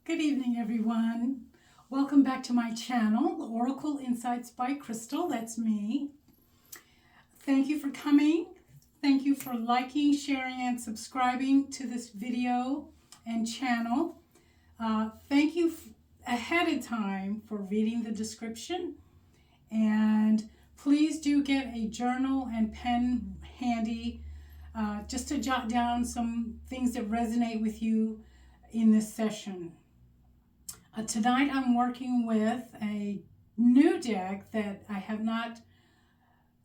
Good evening, everyone. Welcome back to my channel, Oracle Insights by Crystal. That's me. Thank you for coming. Thank you for liking, sharing, and subscribing to this video and channel. Thank you ahead of time for reading the description. And please do get a journal and pen handy just to jot down some things that resonate with you in this session. Tonight I'm working with a new deck that I have not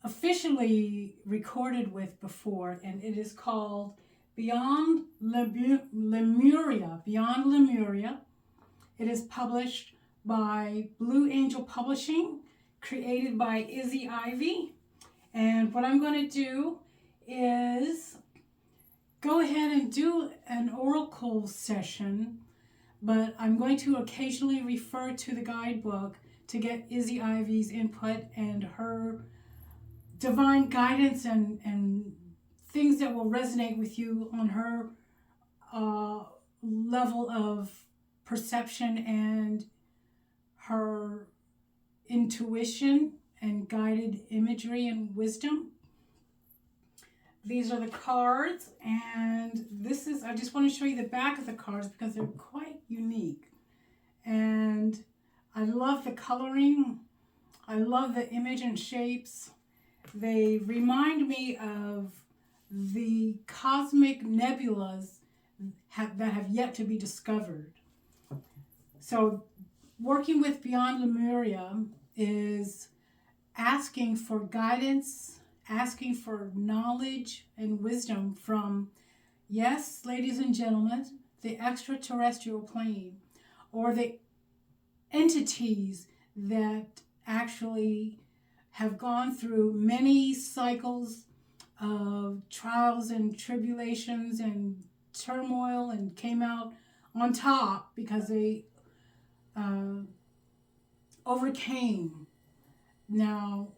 officially recorded with before, and it is called Beyond Lemuria. Beyond Lemuria. It is published by Blue Angel Publishing, created by Izzy Ivy. And what I'm going to do is go ahead and do an oracle session, but I'm going to occasionally refer to the guidebook to get Izzy Ivy's input and her divine guidance and things that will resonate with you on her level of perception and her intuition and guided imagery and wisdom. These are the cards, and this is, I just want to show you the back of the cards because they're quite unique. And I love the coloring. I love the image and shapes. They remind me of the cosmic nebulas that have yet to be discovered. So working with Beyond Lemuria is asking for guidance, asking for knowledge and wisdom from, yes, ladies and gentlemen, the extraterrestrial plane, or the entities that actually have gone through many cycles of trials and tribulations and turmoil and came out on top because they overcame. Now,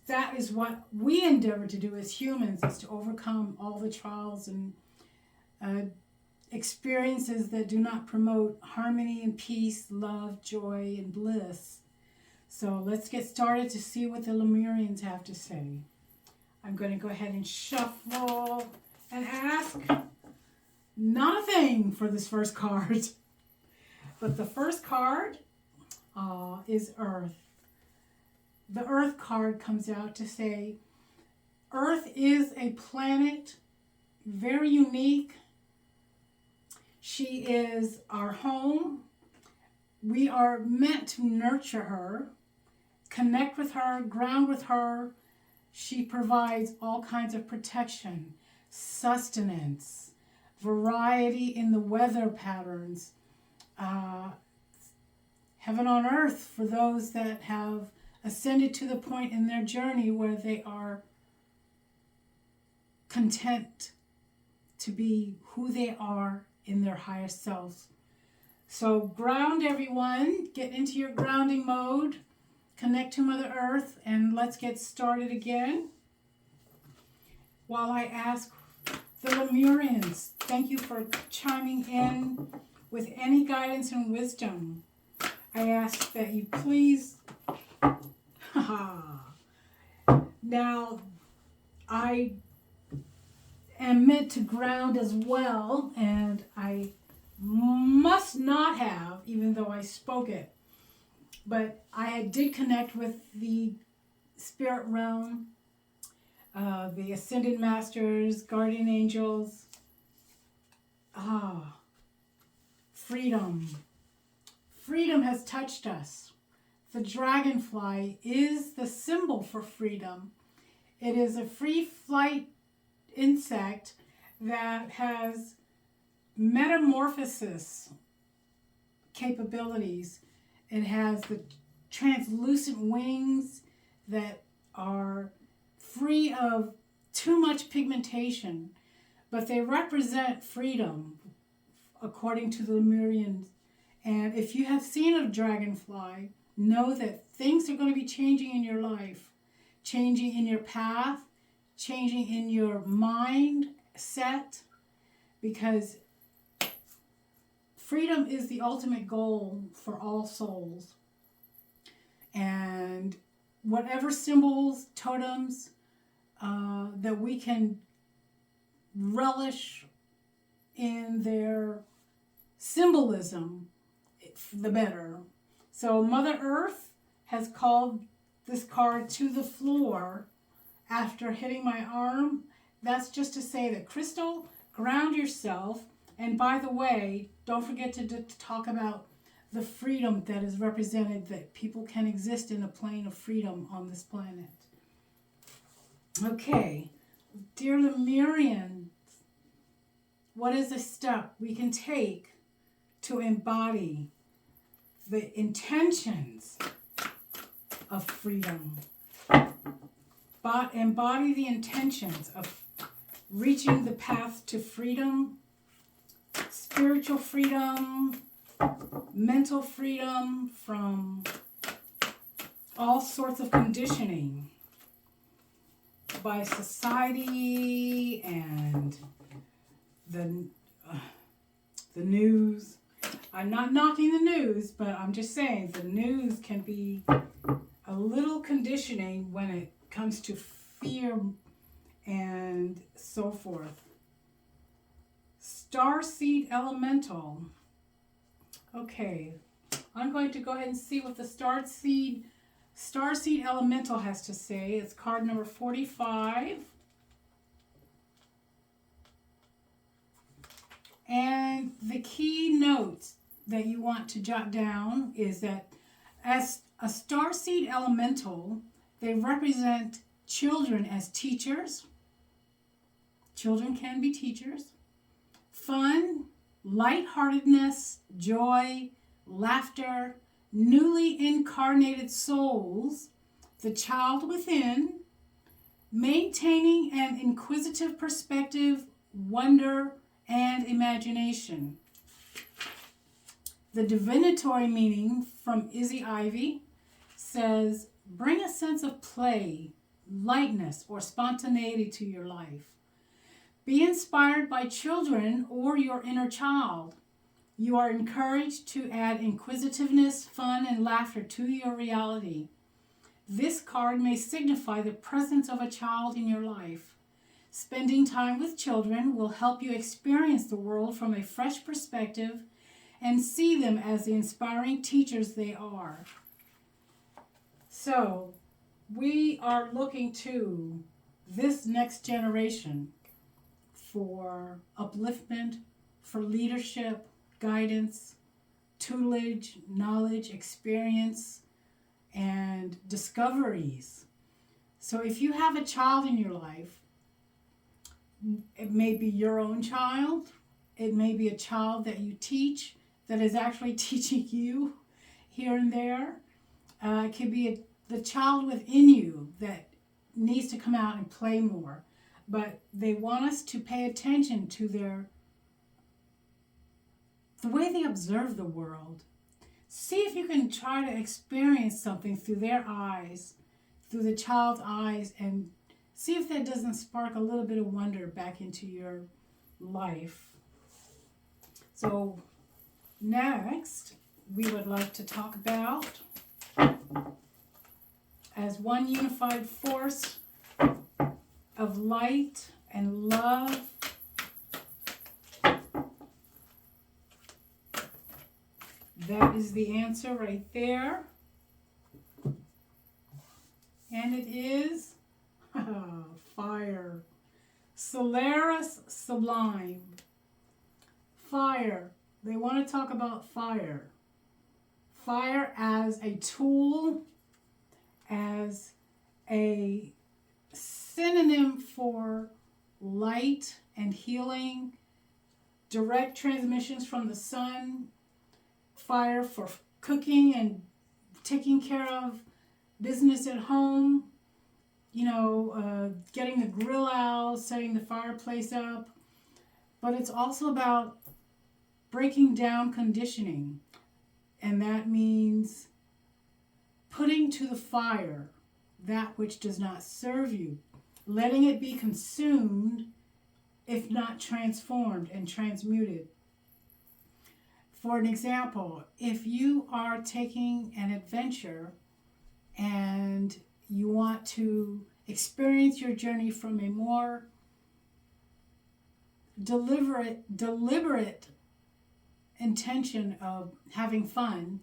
that is what we endeavor to do as humans, is to overcome all the trials and experiences that do not promote harmony and peace, love, joy, and bliss. So let's get started to see what the Lemurians have to say. I'm going to go ahead and shuffle and ask not a thing for this first card. But the first card is Earth. The Earth card comes out to say, Earth is a planet, very unique. She is our home. We are meant to nurture her, connect with her, ground with her. She provides all kinds of protection, sustenance, variety in the weather patterns, heaven on earth for those that have ascended to the point in their journey where they are content to be who they are in their higher selves. So ground, everyone. Get into your grounding mode. Connect to Mother Earth, and let's get started again. While I ask the Lemurians, thank you for chiming in with any guidance and wisdom. I ask that you please... Now, I am meant to ground as well, and I must not have, even though I spoke it. But I did connect with the spirit realm, the ascended masters, guardian angels. Freedom. Freedom has touched us. The dragonfly is the symbol for freedom. It is a free flight insect that has metamorphosis capabilities. It has the translucent wings that are free of too much pigmentation, but they represent freedom according to the Lemurians. And if you have seen a dragonfly, know that things are going to be changing in your life, changing in your path, changing in your mind set, because freedom is the ultimate goal for all souls. And whatever symbols, totems that we can relish in their symbolism, the better. So Mother Earth has called this card to the floor after hitting my arm. That's just to say that, Crystal, ground yourself. And by the way, don't forget to talk about the freedom that is represented, that people can exist in a plane of freedom on this planet. Okay, dear Lemurians, what is a step we can take to embody the intentions of freedom? But embody the intentions of reaching the path to freedom, spiritual freedom, mental freedom from all sorts of conditioning by society and the news. I'm not knocking the news, but I'm just saying the news can be a little conditioning when it comes to fear and so forth. Starseed Elemental. Okay, I'm going to go ahead and see what the Starseed Elemental has to say. It's card number 45. And the key notes that you want to jot down is that as a Starseed Elemental, they represent children as teachers. Children can be teachers. Fun, lightheartedness, joy, laughter, newly incarnated souls, the child within, maintaining an inquisitive perspective, wonder, and imagination. The divinatory meaning from Izzy Ivy says, bring a sense of play, lightness, or spontaneity to your life. Be inspired by children or your inner child. You are encouraged to add inquisitiveness, fun, and laughter to your reality. This card may signify the presence of a child in your life. Spending time with children will help you experience the world from a fresh perspective and see them as the inspiring teachers they are. So, we are looking to this next generation for upliftment, for leadership, guidance, tutelage, knowledge, experience, and discoveries. So if you have a child in your life, it may be your own child, it may be a child that you teach that is actually teaching you here and there. It could be the child within you that needs to come out and play more. But they want us to pay attention to the way they observe the world. See if you can try to experience something through their eyes, through the child's eyes, and see if that doesn't spark a little bit of wonder back into your life. So next, we would like to talk about, as one unified force of light and love, that is the answer right there. And it is fire. Solaris Sublime. Fire. They want to talk about fire. Fire as a tool, as a synonym for light and healing, direct transmissions from the sun, fire for cooking and taking care of business at home, getting the grill out, setting the fireplace up. But it's also about breaking down conditioning, and that means putting to the fire that which does not serve you, letting it be consumed, if not transformed and transmuted. For an example, if you are taking an adventure and you want to experience your journey from a more deliberate intention of having fun,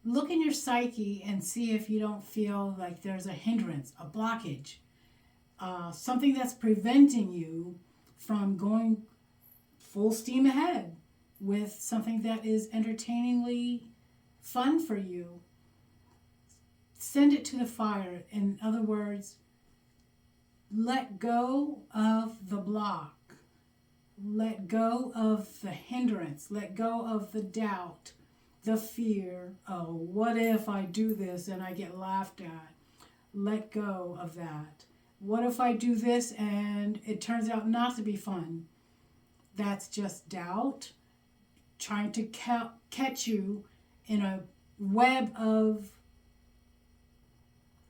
look in your psyche and see if you don't feel like there's a hindrance, a blockage, something that's preventing you from going full steam ahead with something that is entertainingly fun for you. Send it to the fire. In other words, let go of the block. Let go of the hindrance. Let go of the doubt, the fear. Oh, what if I do this and I get laughed at? Let go of that. What if I do this and it turns out not to be fun? That's just doubt trying to catch you in a web of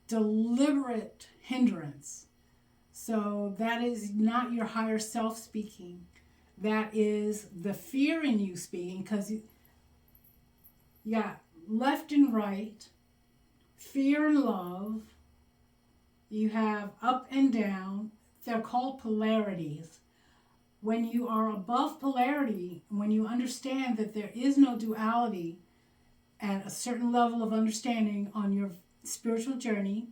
deliberate hindrance. So that is not your higher self speaking. That is the fear in you speaking, because you got left and right, fear and love. You have up and down. They're called polarities. When you are above polarity, when you understand that there is no duality at a certain level of understanding on your spiritual journey,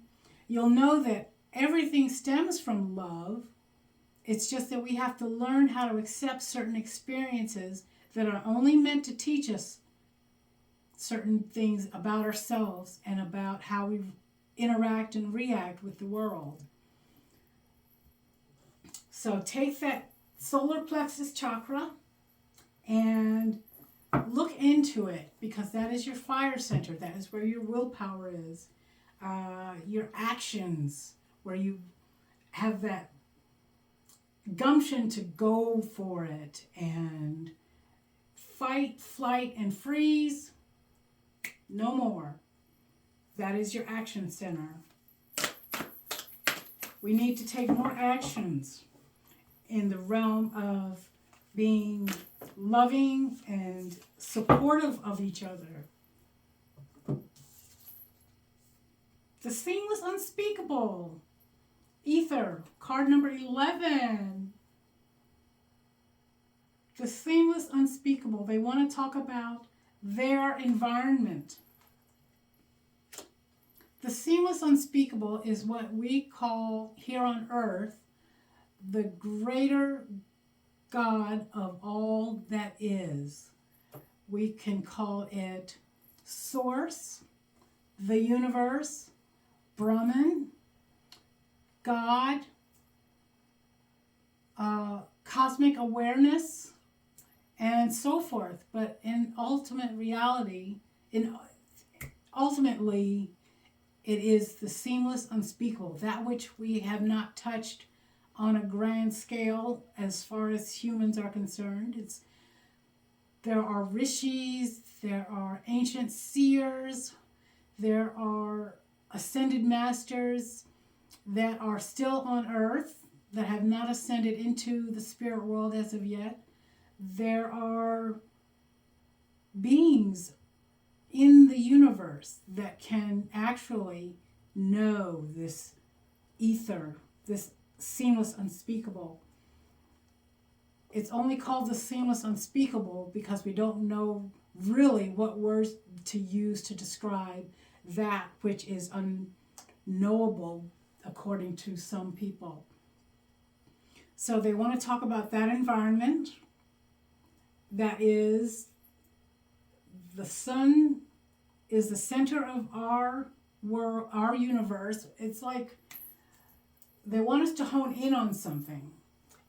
you'll know that everything stems from love. It's just that we have to learn how to accept certain experiences that are only meant to teach us certain things about ourselves and about how we interact and react with the world. So take that solar plexus chakra and look into it, because that is your fire center. That is where your willpower is. Your actions, where you have that gumption to go for it and fight, flight, and freeze. No more. That is your action center. We need to take more actions in the realm of being loving and supportive of each other. The seamless unspeakable. Ether, card number 11. The seamless unspeakable. They want to talk about their environment. The seamless unspeakable is what we call here on earth the greater God of all that is. We can call it Source, the universe, Brahman, God, cosmic awareness, and so forth. But in ultimate reality, ultimately, it is the seamless unspeakable, that which we have not touched on a grand scale as far as humans are concerned. There are rishis, there are ancient seers, there are ascended masters that are still on earth, that have not ascended into the spirit world as of yet. There are beings in the universe that can actually know this ether, this seamless unspeakable. It's only called the seamless unspeakable because we don't know really what words to use to describe that which is unknowable according to some people. So they want to talk about that environment. That is, the sun is the center of our world, our universe. It's like they want us to hone in on something.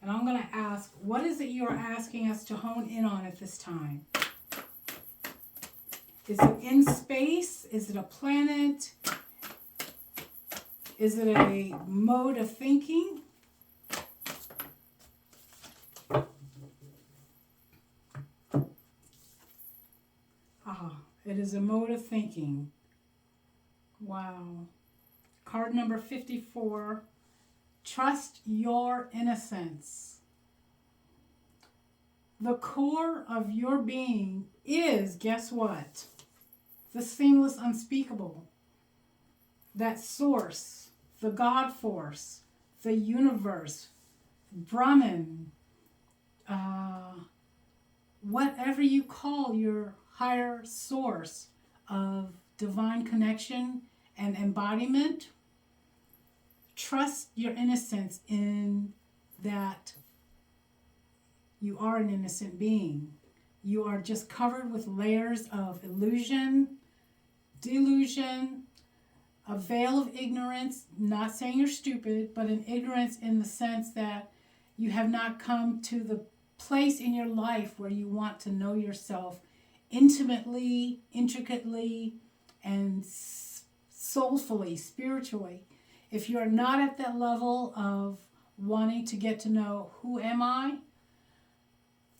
And I'm going to ask, what is it you are asking us to hone in on at this time? Is it in space? Is it a planet? Is it a mode of thinking? It is a mode of thinking. Wow. Card number 54. Trust your innocence. The core of your being is, guess what? The seamless unspeakable. That source, the God force, the universe, Brahman, whatever you call your higher source of divine connection and embodiment. Trust your innocence in that you are an innocent being. You are just covered with layers of illusion, delusion, a veil of ignorance, not saying you're stupid, but an ignorance in the sense that you have not come to the place in your life where you want to know yourself intimately, intricately, and soulfully, spiritually. If you're not at that level of wanting to get to know who am I,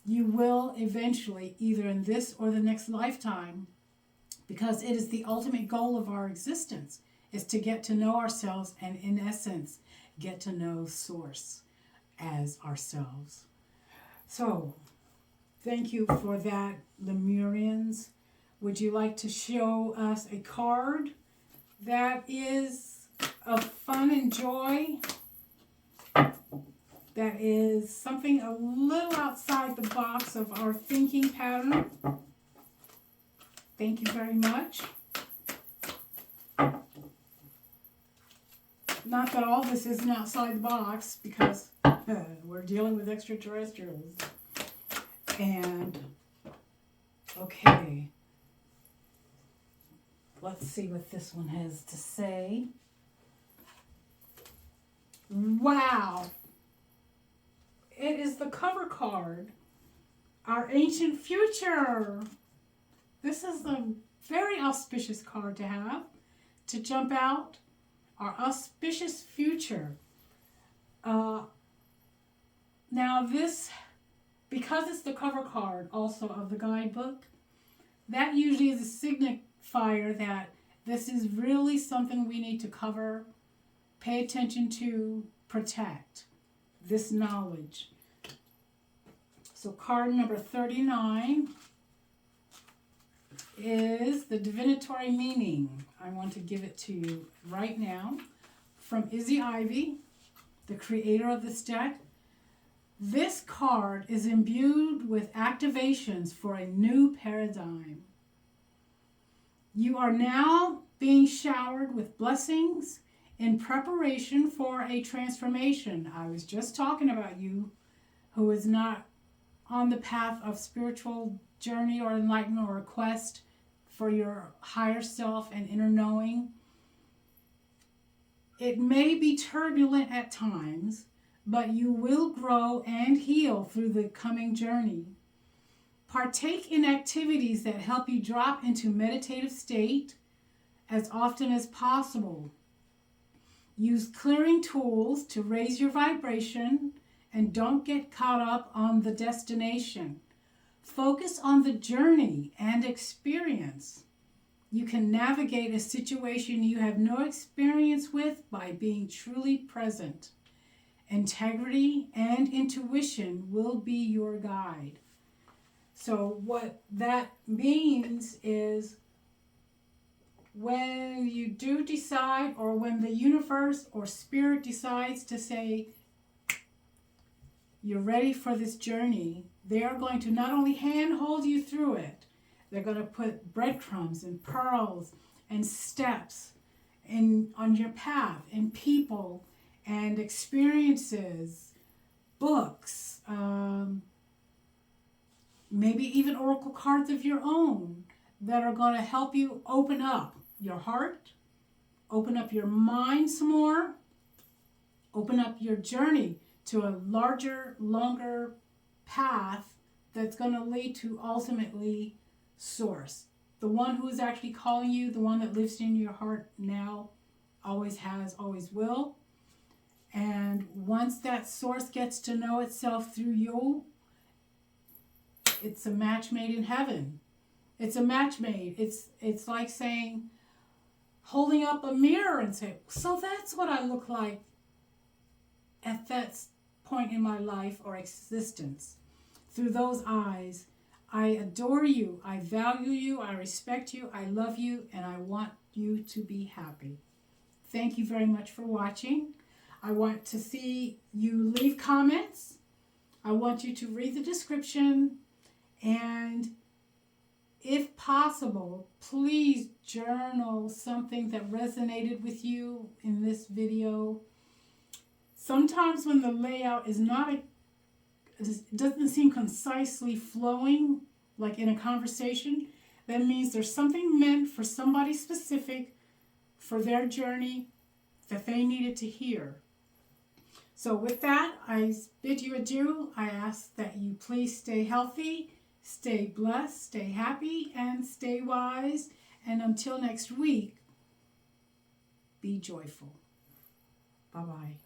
you will eventually, either in this or the next lifetime, because it is the ultimate goal of our existence, is to get to know ourselves and, in essence, get to know Source as ourselves. So, thank you for that, Lemurians. Would you like to show us a card that is of fun and joy? That is something a little outside the box of our thinking pattern. Thank you very much. Not that all this isn't outside the box, because we're dealing with extraterrestrials. And, okay. Let's see what this one has to say. Wow. It is the cover card. Our ancient future. This is a very auspicious card to have, to jump out. Our auspicious future. Now this, because it's the cover card also of the guidebook, that usually is a signifier that this is really something we need to cover, pay attention to, protect this knowledge. So card number 39 is the divinatory meaning. I want to give it to you right now from Izzy Ivy, the creator of this deck. This card is imbued with activations for a new paradigm. You are now being showered with blessings in preparation for a transformation. I was just talking about you who is not on the path of spiritual journey or enlightenment or a quest for your higher self and inner knowing. It may be turbulent at times, but you will grow and heal through the coming journey. Partake in activities that help you drop into meditative state as often as possible. Use clearing tools to raise your vibration and don't get caught up on the destination. Focus on the journey and experience. You can navigate a situation you have no experience with by being truly present. Integrity and intuition will be your guide. So what that means is when you do decide, or when the universe or spirit decides to say, you're ready for this journey, they are going to not only handhold you through it, they're going to put breadcrumbs and pearls and steps on your path, and people and experiences, books, maybe even oracle cards of your own that are going to help you open up your heart, open up your mind some more, open up your journey to a larger, longer path that's going to lead to ultimately Source. The one who is actually calling you, the one that lives in your heart now, always has, always will. And once that Source gets to know itself through you, it's a match made in heaven. It's a match made. It's like saying, holding up a mirror and say, so that's what I look like at that point in my life or existence. through those eyes. I adore you, I value you, I respect you, I love you, and I want you to be happy. Thank you very much for watching. I want to see you leave comments. I want you to read the description, and if possible, please journal something that resonated with you in this video. Sometimes when the layout is it doesn't seem concisely flowing, like in a conversation, that means there's something meant for somebody specific for their journey that they needed to hear. So with that, I bid you adieu. I ask that you please stay healthy, stay blessed, stay happy, and stay wise. And until next week, be joyful. Bye-bye.